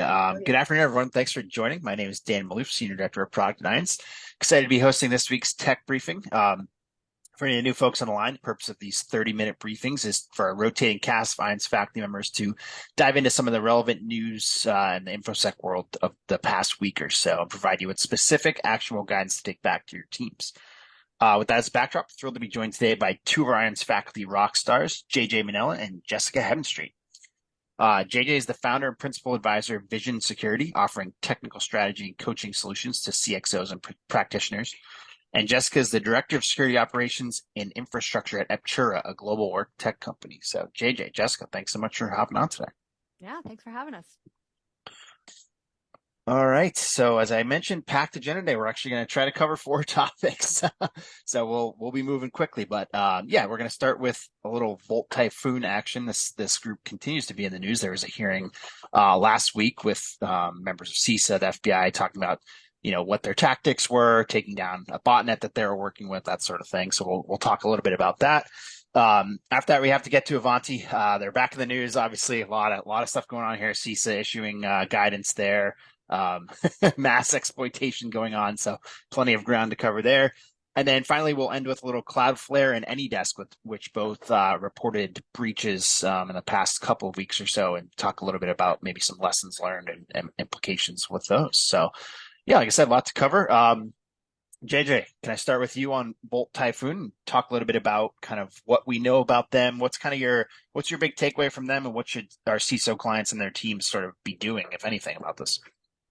Good afternoon, everyone. Thanks for joining. My name is Dan Maloof, Senior Director of Product Nines. Excited to be hosting this week's tech briefing. For any new folks on the line, the purpose of these 30-minute briefings is for our rotating cast of IANS faculty members to dive into some of the relevant news in the InfoSec world of the past week or so and provide you with specific, actionable guidance to take back to your teams. With that as a backdrop, thrilled to be joined today by two of our IANS faculty rock stars, JJ Manella and Jessica Heavenstreet. JJ is the founder and principal advisor of Vision Security, offering technical strategy and coaching solutions to CXOs and practitioners. And Jessica is the director of security operations and infrastructure at Eptura, a global work tech company. So JJ, Jessica, thanks so much for hopping on today. Yeah, thanks for having us. All right. So as I mentioned, packed agenda today. We're actually going to try to cover 4 topics. So we'll be moving quickly. But yeah, we're going to start with a little Volt Typhoon action. This group continues to be in the news. There was a hearing last week with members of CISA, the FBI, talking about what their tactics were, taking down a botnet that they were working with, that sort of thing. So we'll talk a little bit about that. After that, we have to get to Ivanti. They're back in the news. Obviously, a lot of stuff going on here. CISA issuing guidance there. Mass exploitation going on, so plenty of ground to cover there. And then finally, we'll end with a little Cloudflare and AnyDesk, which both reported breaches in the past couple of weeks or so, and talk a little bit about maybe some lessons learned and implications with those. So, yeah, like I said, a lot to cover. JJ, can I start with you on Bolt Typhoon? Talk a little bit about kind of what we know about them. What's your big takeaway from them, and what should our CISO clients and their teams sort of be doing, if anything, about this?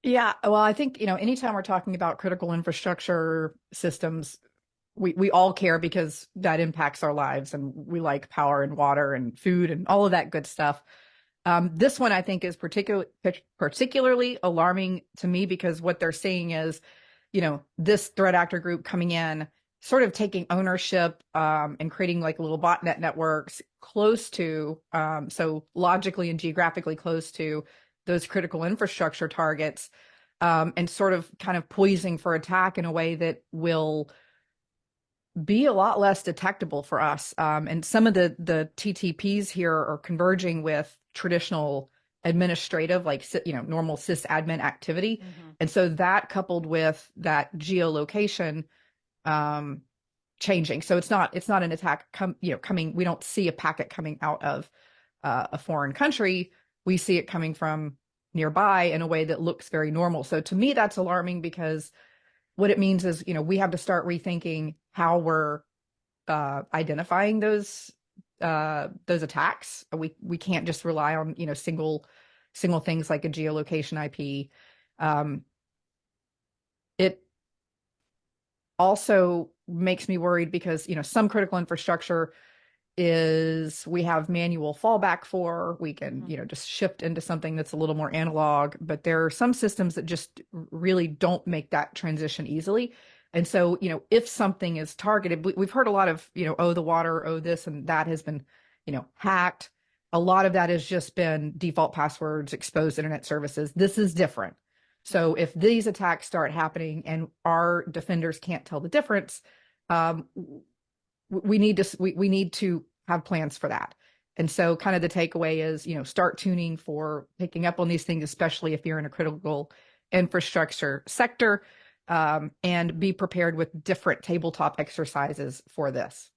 Yeah, well, I think, anytime we're talking about critical infrastructure systems, we all care because that impacts our lives, and we like power and water and food and all of that good stuff. This one I think is particularly alarming to me because what they're saying is, this threat actor group coming in, sort of taking ownership and creating like little botnet networks close to, so logically and geographically close to those critical infrastructure targets, and sort of kind of poising for attack in a way that will be a lot less detectable for us. And some of the TTPs here are converging with traditional administrative, like, normal sysadmin activity. Mm-hmm. And so that coupled with that geolocation changing. So it's not an attack coming. We don't see a packet coming out of a foreign country. We see it coming from nearby in a way that looks very normal. So to me, that's alarming because what it means is, we have to start rethinking how we're identifying those attacks. We can't just rely on, single things like a geolocation IP. It also makes me worried because, some critical infrastructure is we have manual fallback for, we can, just shift into something that's a little more analog, but there are some systems that just really don't make that transition easily. And so, if something is targeted, we've heard a lot of, the water, this and that has been, hacked. A lot of that has just been default passwords, exposed internet services. This is different. So if these attacks start happening and our defenders can't tell the difference, we need to have plans for that. And so kind of the takeaway is, start tuning for picking up on these things, especially if you're in a critical infrastructure sector, and be prepared with different tabletop exercises for this.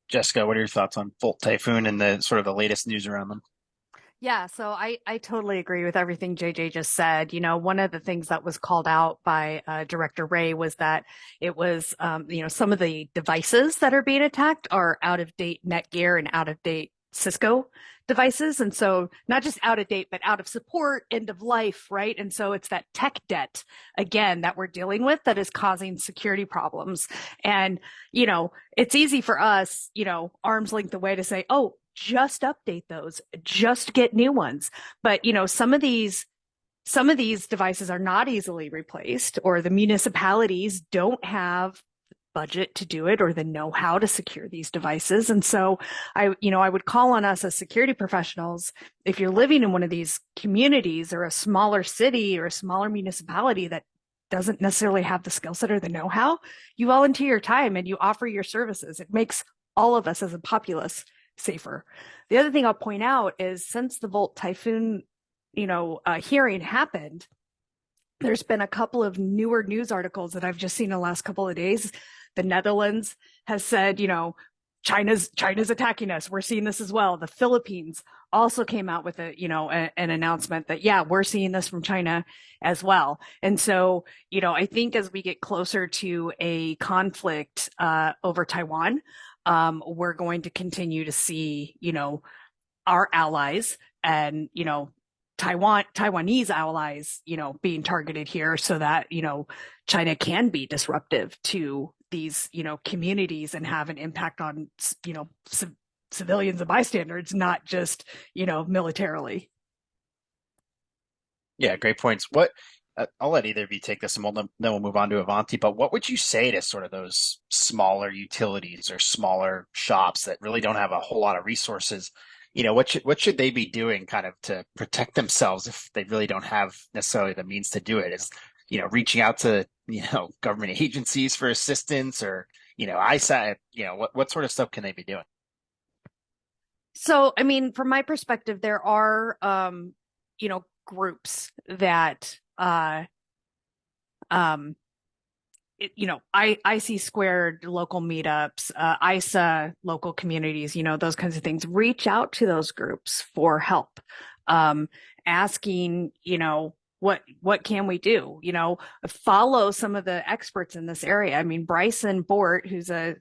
Jessica, what are your thoughts on Volt Typhoon and the sort of the latest news around them? Yeah, so I totally agree with everything JJ just said. One of the things that was called out by Director Ray was that it was, some of the devices that are being attacked are out-of-date Netgear and out-of-date Cisco devices. And so not just out of date, but out of support, end of life, right? And so it's that tech debt, again, that we're dealing with that is causing security problems. And, it's easy for us, arm's length away to say, oh, just update those, just get new ones. But, some of these devices are not easily replaced, or the municipalities don't have budget to do it or the know-how to secure these devices. And so I would call on us as security professionals, if you're living in one of these communities or a smaller city or a smaller municipality that doesn't necessarily have the skill set or the know-how, you volunteer your time and you offer your services. It makes all of us as a populace safer. The other thing I'll point out is since the Volt Typhoon hearing happened, there's been a couple of newer news articles that I've just seen in the last couple of days. The Netherlands has said, China's attacking us. We're seeing this as well. The Philippines also came out with an announcement that, yeah, we're seeing this from China as well. And so, I think as we get closer to a conflict over Taiwan, we're going to continue to see, our allies and, Taiwanese allies, being targeted here so that, China can be disruptive to these, communities and have an impact on, civilians and bystanders, not just, militarily. Yeah, great points. What I'll let either of you take this, and then we'll move on to Ivanti. But what would you say to sort of those smaller utilities or smaller shops that really don't have a whole lot of resources? What should they be doing kind of to protect themselves if they really don't have necessarily the means to do it? Is reaching out to government agencies for assistance, or ISA? What sort of stuff can they be doing? So, I mean, from my perspective, there are groups that IC squared local meetups, ISA local communities, those kinds of things. Reach out to those groups for help, asking, what can we do? Follow some of the experts in this area. I mean, Bryson Bort, who's a,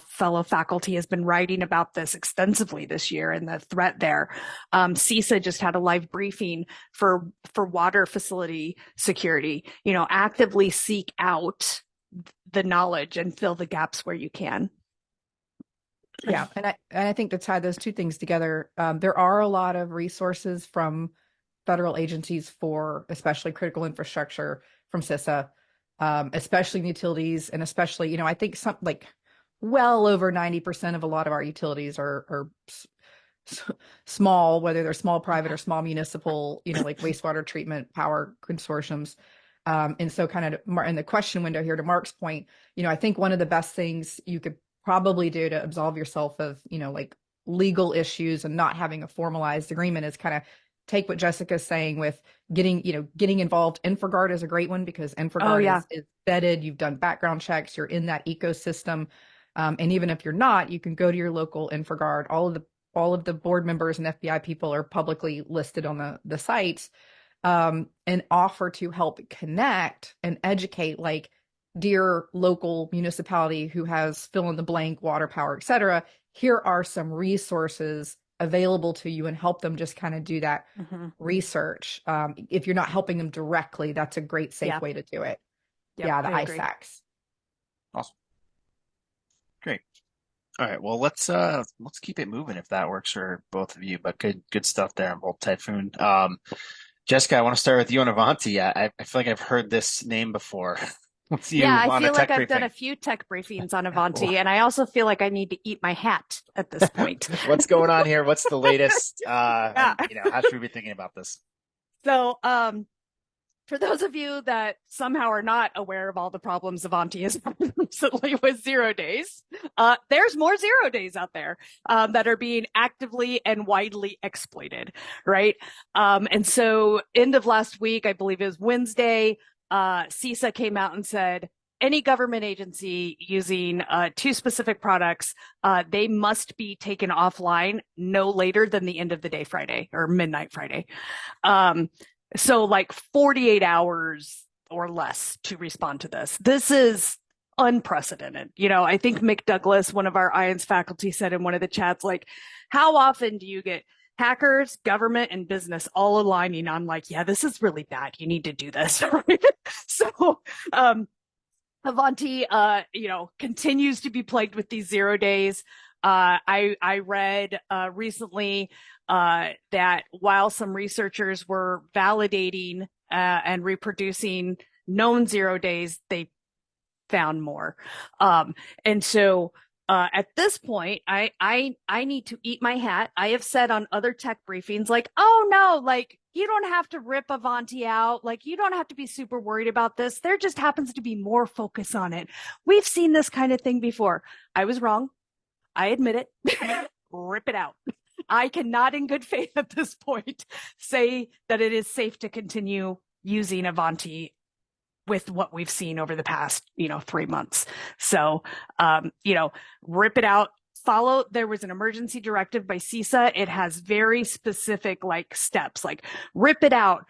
fellow faculty, has been writing about this extensively this year and the threat there. CISA just had a live briefing for water facility security. Actively seek out the knowledge and fill the gaps where you can. Yeah, and I think to tie those two things together, there are a lot of resources from federal agencies for especially critical infrastructure from CISA, especially in utilities, and especially, I think well over 90% of a lot of our utilities are small, whether they're small private or small municipal, like wastewater treatment power consortiums. And so kind of in the question window here, to Mark's point, I think one of the best things you could probably do to absolve yourself of, like legal issues and not having a formalized agreement is kind of take what Jessica's saying with getting involved. InfraGard is a great one because InfraGard is vetted. You've done background checks. You're in that ecosystem. And even if you're not, you can go to your local InfraGard. All of the board members and FBI people are publicly listed on the sites, and offer to help connect and educate, like, dear local municipality who has fill in the blank, water, power, etc. Here are some resources available to you, and help them just kind of do that research. If you're not helping them directly, that's a great safe way to do it. Yep, the ISACs. Awesome. Great. All right. Well, let's keep it moving if that works for both of you. But good stuff there on both Typhoon. Jessica, I want to start with you on Ivanti. I feel like I've heard this name before. With you I on feel a like tech I've briefing. done a few tech briefings on Ivanti, and I also feel like I need to eat my hat at this point. What's going on here? What's the latest? And, how should we be thinking about this? So, for those of you that somehow are not aware of all the problems Ivanti has had recently with 0 days, there's more 0 days out there that are being actively and widely exploited, right? And so end of last week, I believe it was Wednesday, CISA came out and said, any government agency using two specific products, they must be taken offline no later than the end of the day Friday or midnight Friday. So like 48 hours or less to respond to this. This is unprecedented. I think Mick Douglas, one of our IANS faculty, said in one of the chats, like, how often do you get hackers, government, and business all aligning on like, yeah, this is really bad. You need to do this. So, Ivanti, continues to be plagued with these 0 days. I read recently that while some researchers were validating and reproducing known 0 days, they found more. And so at this point, I need to eat my hat. I have said on other tech briefings, like, oh no, like, you don't have to rip Ivanti out. Like, you don't have to be super worried about this. There just happens to be more focus on it. We've seen this kind of thing before. I was wrong. I admit it. Rip it out. I cannot in good faith at this point say that it is safe to continue using Ivanti with what we've seen over the past, 3 months. So, rip it out. There was an emergency directive by CISA. It has very specific steps, like rip it out,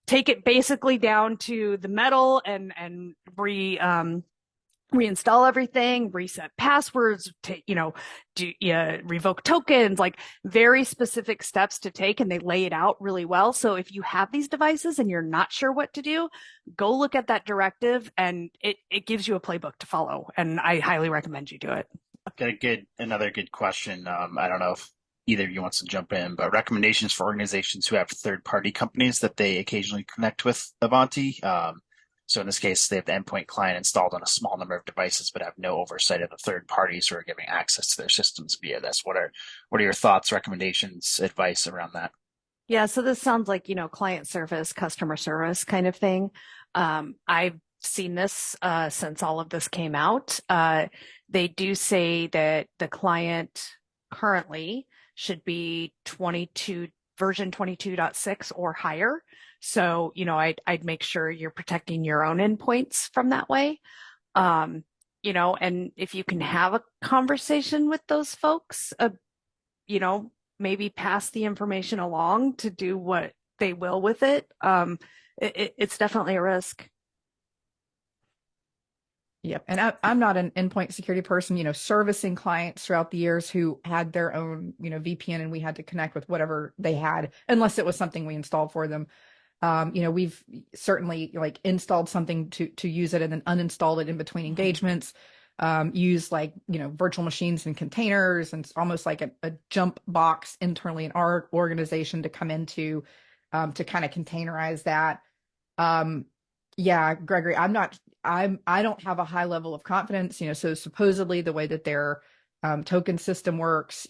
take it basically down to the metal and reinstall everything, reset passwords, revoke tokens, like very specific steps to take, and they lay it out really well. So if you have these devices and you're not sure what to do, go look at that directive, and it gives you a playbook to follow. And I highly recommend you do it. Got another good question. I don't know if either of you wants to jump in, but recommendations for organizations who have third-party companies that they occasionally connect with Ivanti. So in this case, they have the endpoint client installed on a small number of devices, but have no oversight of the third parties who are giving access to their systems via this. What are your thoughts, recommendations, advice around that? Yeah, so this sounds like, client service, customer service kind of thing. I've seen this since all of this came out. They do say that the client currently should be version 22.6 or higher. So, I'd make sure you're protecting your own endpoints from that way. And if you can have a conversation with those folks, maybe pass the information along to do what they will with it. It's definitely a risk. Yep. And I'm not an endpoint security person, servicing clients throughout the years who had their own, VPN, and we had to connect with whatever they had, unless it was something we installed for them. We've certainly installed something to use it and then uninstalled it in between engagements, use virtual machines and containers, and it's almost like a jump box internally in our organization to come into, to kind of containerize that. Yeah, Gregory, I don't have a high level of confidence, so supposedly the way that their token system works,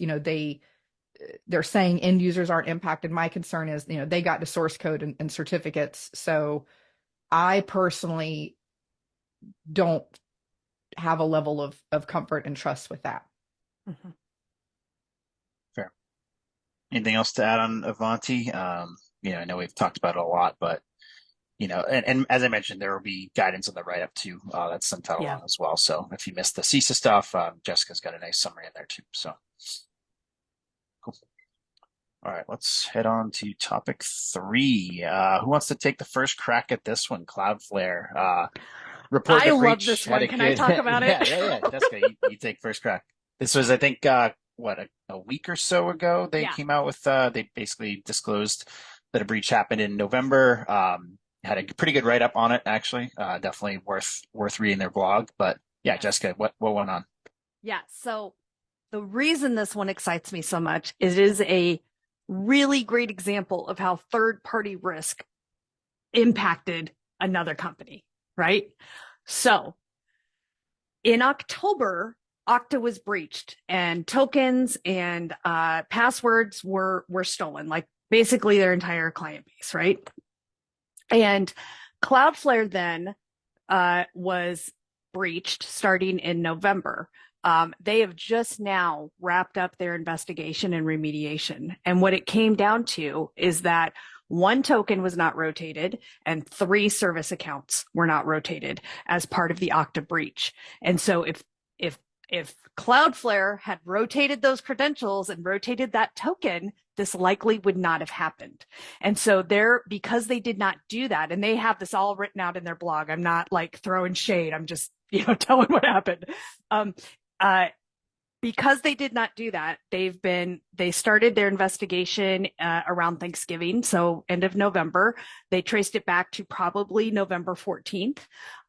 they're saying end users aren't impacted. My concern is, they got the source code and certificates. So I personally don't have a level of comfort and trust with that. Mm-hmm. Fair. Anything else to add on Ivanti? I know we've talked about it a lot, but and as I mentioned, there will be guidance on the write-up too. That's sent out along as well. So if you missed the CISA stuff, Jessica's got a nice summary in there too. So cool. All right, let's head on to topic 3. Who wants to take the first crack at this one? Cloudflare. Report I the love breach. this one. Can I talk about it? Yeah. Jessica, you take first crack. This was, I think, a week or so ago. They came out with, they basically disclosed that a breach happened in November. Had a pretty good write-up on it, actually. Definitely worth reading their blog. But yeah, Jessica, what went on? Yeah, so the reason this one excites me so much is it is a really great example of how third-party risk impacted another company, right? So in October, Okta was breached and tokens and passwords were stolen, like basically their entire client base, right? And Cloudflare then was breached starting in November. They have just now wrapped up their investigation and remediation. And what it came down to is that 1 token was not rotated and 3 service accounts were not rotated as part of the Okta breach. And so if Cloudflare had rotated those credentials and rotated that token, this likely would not have happened. And so because they did not do that, and they have this all written out in their blog, I'm not throwing shade, I'm just, telling what happened. Because they did not do that, they started their investigation around Thanksgiving, so end of November. They traced it back to probably November 14th.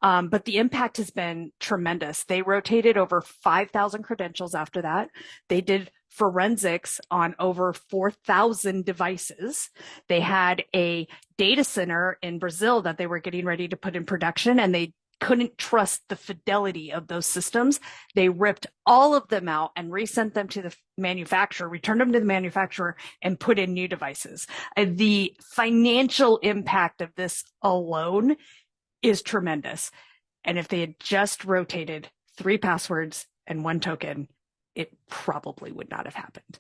But the impact has been tremendous. They rotated over 5,000 credentials after that. They did forensics on over 4,000 devices. They had a data center in Brazil that they were getting ready to put in production, and they couldn't trust the fidelity of those systems. They ripped all of them out and resent them to the manufacturer, returned them to the manufacturer, and put in new devices. The financial impact of this alone is tremendous. And if they had just rotated 3 passwords and 1 token, it probably would not have happened.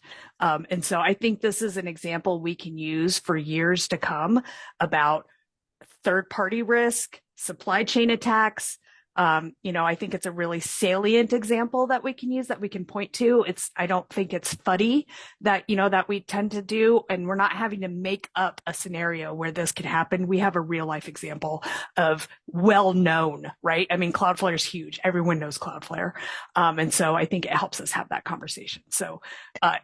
And so I think this is an example we can use for years to come about third-party risk, supply chain attacks. I think it's a really salient example that we can use, that we can point to. I don't think it's fuddy that we tend to do, and we're not having to make up a scenario where this can happen. We have a real life example of well-known, right? I mean, Cloudflare is huge. Everyone knows Cloudflare. And so I think it helps us have that conversation. So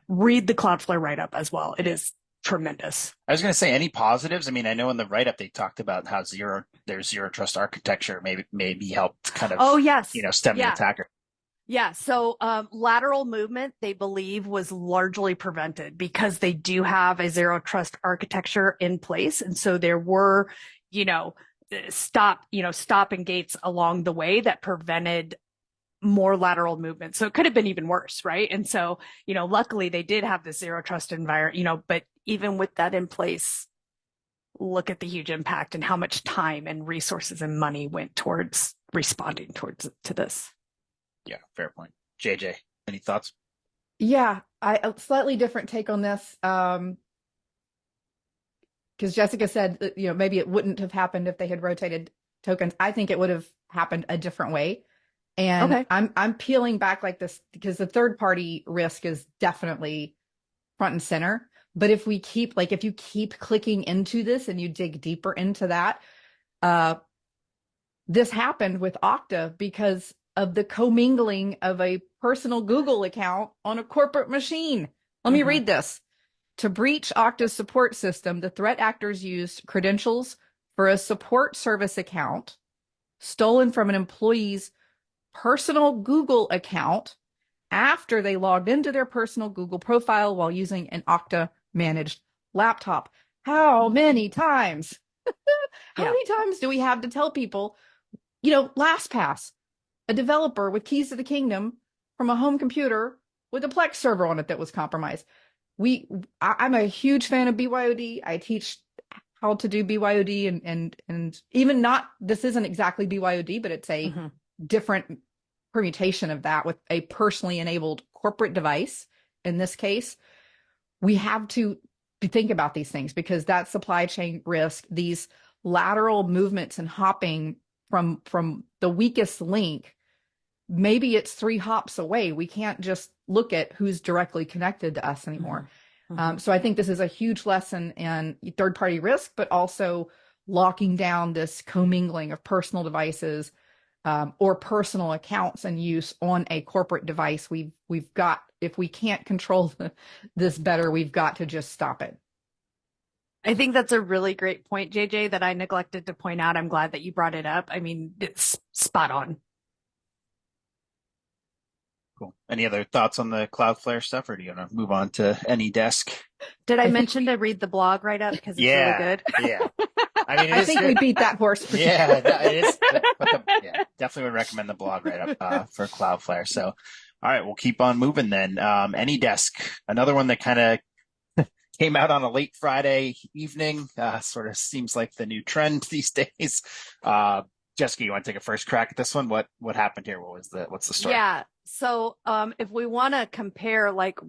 read the Cloudflare write-up as well. It is tremendous. I was going to say, any positives? I mean, I know in the write-up they talked about how there's zero trust architecture maybe helped kind of stem the attacker. Yeah. So lateral movement, they believe, was largely prevented because they do have a zero trust architecture in place, and so there were stopping gates along the way that prevented more lateral movement. So it could have been even worse, right? And so, luckily they did have the zero trust environment, but even with that in place, look at the huge impact and how much time and resources and money went towards responding to this. Yeah, fair point. JJ, any thoughts? Yeah, a slightly different take on this. Because Jessica said, maybe it wouldn't have happened if they had rotated tokens. I think it would have happened a different way. And okay. I'm peeling back like this because the third party risk is definitely front and center. But if you keep clicking into this and you dig deeper into that, this happened with Okta because of the commingling of a personal Google account on a corporate machine. Let me read this. To breach Okta's support system, the threat actors used credentials for a support service account stolen from an employee's personal Google account after they logged into their personal Google profile while using an Okta managed laptop. How many times? How many times do we have to tell people, LastPass, a developer with keys to the kingdom from a home computer with a Plex server on it that was compromised? I'm a huge fan of BYOD. I teach how to do BYOD and even not, this isn't exactly BYOD, but it's a different permutation of that with a personally enabled corporate device. In this case, we have to think about these things because that supply chain risk, these lateral movements and hopping from the weakest link, maybe it's 3 hops away. We can't just look at who's directly connected to us anymore. So I think this is a huge lesson in third-party risk, but also locking down this commingling of personal devices or personal accounts and use on a corporate device. We've got, if we can't control this better, we've got to just stop it. I think that's a really great point, JJ, that I neglected to point out. I'm glad that you brought it up. I mean, it's spot on. Cool. Any other thoughts on the Cloudflare stuff, or do you want to move on to AnyDesk? Did I mention to read the blog right up because it's really good? Yeah. I mean, I think we beat that horse. It is. Definitely would recommend the blog right up for Cloudflare. So, all right, we'll keep on moving then. AnyDesk, another one that kind of came out on a late Friday evening. Sort of seems like the new trend these days. Jessica, you want to take a first crack at this one? What happened here? What's the story? Yeah. So if we want to compare like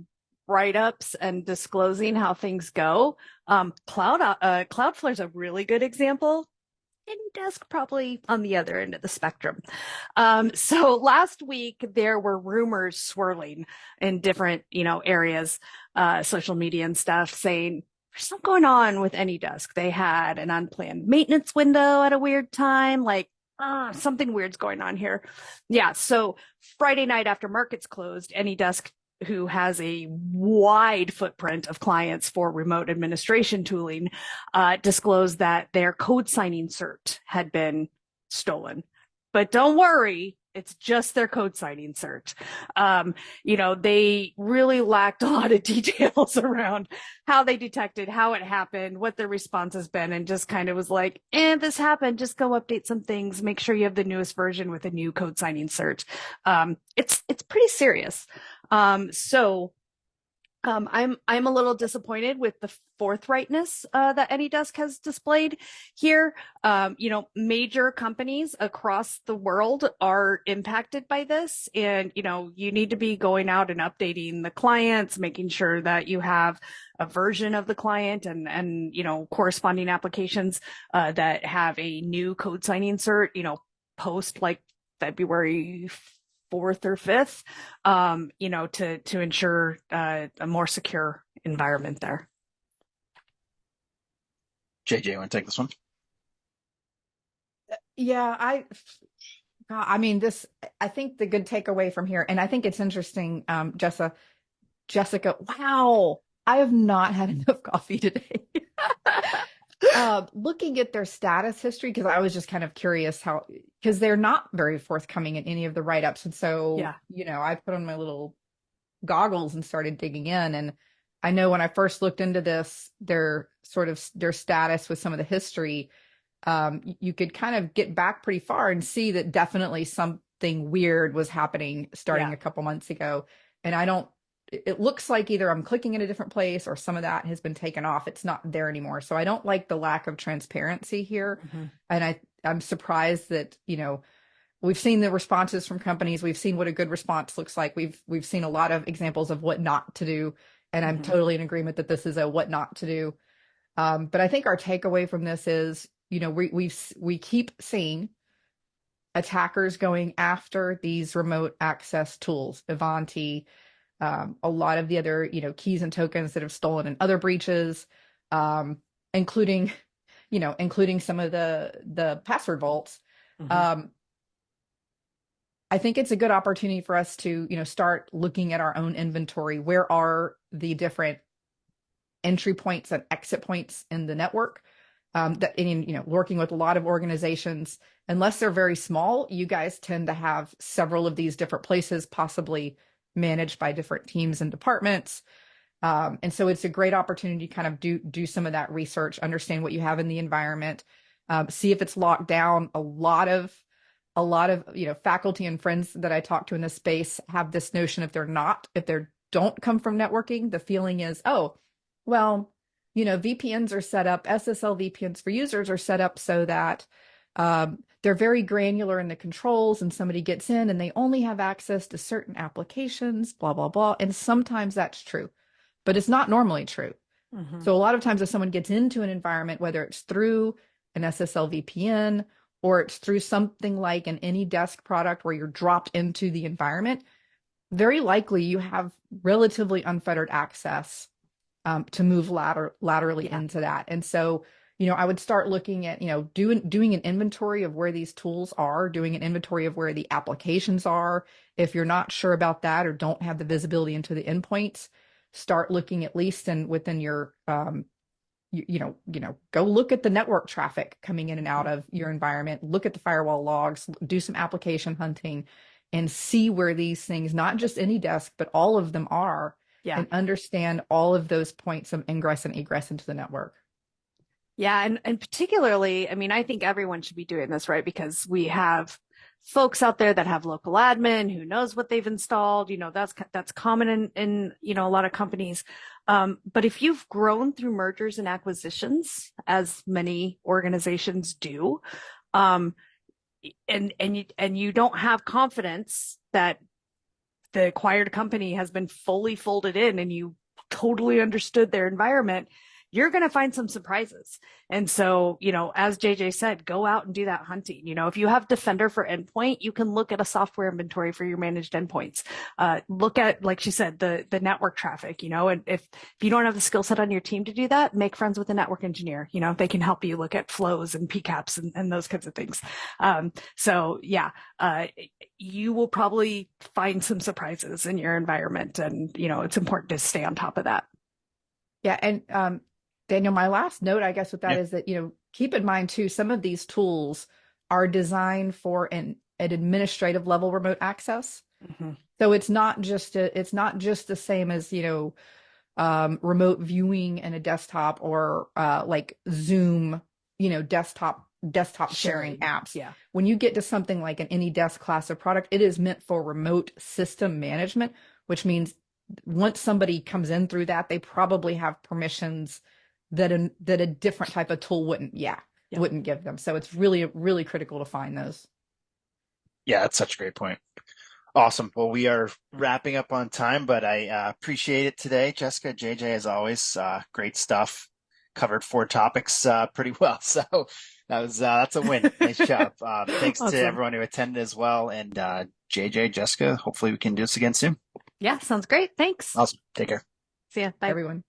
write-ups and disclosing how things go, Cloudflare is a really good example. AnyDesk probably on the other end of the spectrum. So last week there were rumors swirling in different areas, social media and stuff, saying there's something going on with AnyDesk. They had an unplanned maintenance window at a weird time, like something weird's going on here. Yeah. So Friday night after markets closed, AnyDesk, who has a wide footprint of clients for remote administration tooling, disclosed that their code signing cert had been stolen. But don't worry, it's just their code signing cert. They really lacked a lot of details around how they detected, how it happened, what their response has been, and just kind of was like, this happened, just go update some things, make sure you have the newest version with a new code signing cert. It's pretty serious. So I'm a little disappointed with the forthrightness that AnyDesk has displayed here. Major companies across the world are impacted by this, and you need to be going out and updating the clients, making sure that you have a version of the client and corresponding applications that have a new code signing cert, post like February 4th or 5th, to ensure a more secure environment there. JJ, want to take this one? Yeah, I mean, I think the good takeaway from here, and I think it's interesting, Jessica, wow, I have not had enough coffee today. Looking at their status history, because I was just kind of curious because they're not very forthcoming in any of the write-ups. And so, I put on my little goggles and started digging in. And I know when I first looked into this, their status with some of the history, you could kind of get back pretty far and see that definitely something weird was happening starting a couple months ago. And it looks like either I'm clicking in a different place or some of that has been taken off. It's not there anymore. So I don't like the lack of transparency here. Mm-hmm. And I'm surprised that, we've seen the responses from companies. We've seen what a good response looks like. We've seen a lot of examples of what not to do. And I'm totally in agreement that this is a what not to do. But I think our takeaway from this is, we keep seeing attackers going after these remote access tools, Ivanti, a lot of the other, keys and tokens that have stolen in other breaches, including some of the password vaults. Mm-hmm. I think it's a good opportunity for us to, start looking at our own inventory. Where are the different entry points and exit points in the network? Working with a lot of organizations, unless they're very small, you guys tend to have several of these different places, possibly managed by different teams and departments. And so it's a great opportunity to kind of do some of that research, understand what you have in the environment, see if it's locked down. A lot of faculty and friends that I talk to in this space have this notion if they don't come from networking, the feeling is, oh, well, VPNs are set up, SSL VPNs for users are set up so that they're very granular in the controls, and somebody gets in and they only have access to certain applications, blah, blah, blah. And sometimes that's true, but it's not normally true. Mm-hmm. So a lot of times if someone gets into an environment, whether it's through an SSL VPN or it's through something like an AnyDesk product where you're dropped into the environment, very likely you have relatively unfettered access to move laterally into that. And so, I would start looking at, doing an inventory of where these tools are, doing an inventory of where the applications are. If you're not sure about that or don't have the visibility into the endpoints, start looking at least within your, go look at the network traffic coming in and out of your environment, look at the firewall logs, do some application hunting, and see where these things, not just AnyDesk, but all of them are, and understand all of those points of ingress and egress into the network. Yeah. And particularly, I mean, I think everyone should be doing this, right? Because we have folks out there that have local admin who knows what they've installed. That's common in a lot of companies. But if you've grown through mergers and acquisitions, as many organizations do, and you don't have confidence that the acquired company has been fully folded in and you totally understood their environment, you're going to find some surprises. And so, as JJ said, go out and do that hunting. If you have Defender for endpoint, you can look at a software inventory for your managed endpoints. Look at, like she said, the network traffic, and if you don't have the skill set on your team to do that, make friends with a network engineer. They can help you look at flows and PCAPs and those kinds of things. You will probably find some surprises in your environment, and, it's important to stay on top of that. Yeah. And, Daniel, my last note, I guess, with that is that, keep in mind too, some of these tools are designed for an administrative level remote access. Mm-hmm. So it's not just the same as, remote viewing in a desktop or like Zoom, desktop sharing apps. Yeah. When you get to something like an AnyDesk class of product, it is meant for remote system management, which means once somebody comes in through that, they probably have permissions that a different type of tool wouldn't give them. So it's really critical to find those. Yeah, that's such a great point. Awesome. Well, we are wrapping up on time, but I appreciate it today, Jessica, JJ, as always. Great stuff. Covered 4 topics pretty well. So that's a win. Nice job. Thanks to Awesome. everyone who attended as well. And JJ, Jessica, hopefully we can do this again soon. Yeah, sounds great. Thanks. Awesome. Take care. See ya. Bye. Everyone.